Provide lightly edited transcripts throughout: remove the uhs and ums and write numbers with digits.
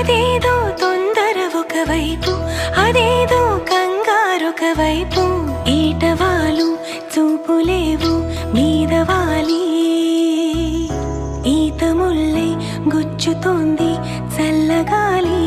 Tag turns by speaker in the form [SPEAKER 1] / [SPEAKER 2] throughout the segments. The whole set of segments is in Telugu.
[SPEAKER 1] అదేదో తొందర ఒకవైపు, అదేదో కంగారొక వైపు, ఈటవాలు చూపులేవు మీదవాలి, ఈత ముల్లై గుచ్చుతోంది చల్లగాలి.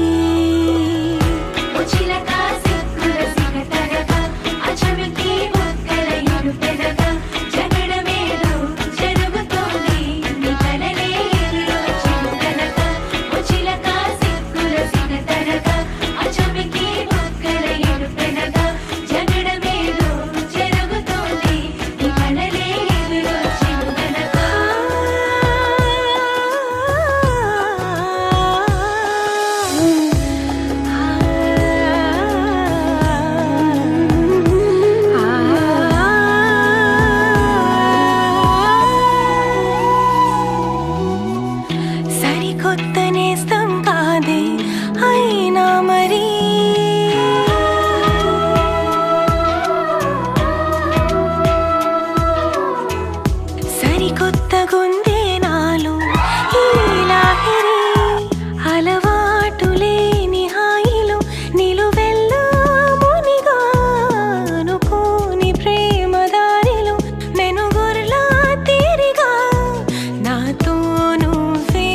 [SPEAKER 1] కొత్తగుందే నాలో ఈ లాహిరి, అలవాటు లేని హాయిలో నిలువెల్లా మునిగా, అనుకోని ప్రేమ దారిలో మెనుగుర్లా తీరిగా, నాతో నువ్వే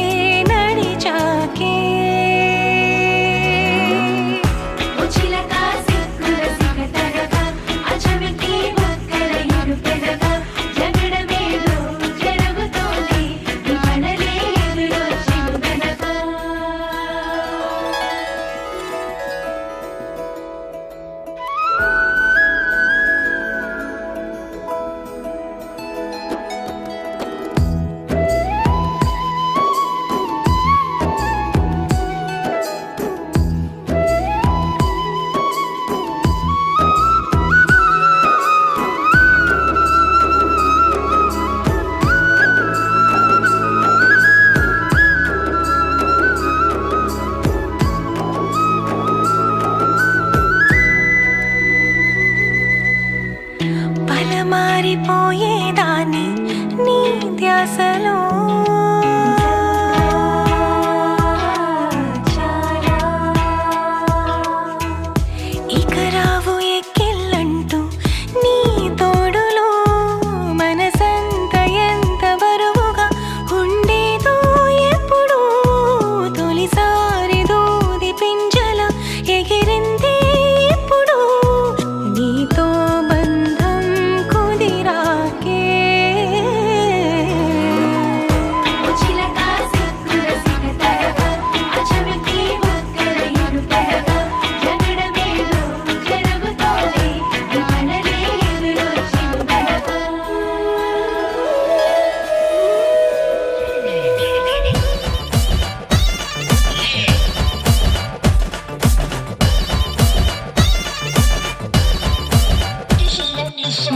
[SPEAKER 1] నడిచాకే. మారిపోయేదాన్ని నీ ధ్యాసలో, ఇక రావు ఎక్కిళ్ళంటూ నీ తోడులో, మనసంత ఎంత బరువుగా ఉండేదో ఎప్పుడు, తొలిసారి దూది పింజల ఎగిరింది ఇప్పుడు, నీతో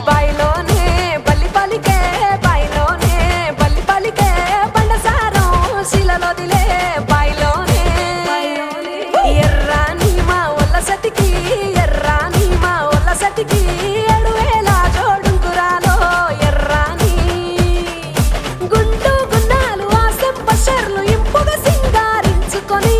[SPEAKER 2] బయలోనే బల్లి పలికే, బయలోనే బల్లి పలికే, బండసారం శిలలోదిలే బయలోనే. ఎర్రాని మా ఒళ్ళ సతికి, ఎర్రాని మా ఒళ్ళ సతికి, 7,000 జోడుకురాలో ఎర్రాని, గుండు గున్నాలు ఆ సెంప షర్లు ఇంపుగా సింగారించుకొని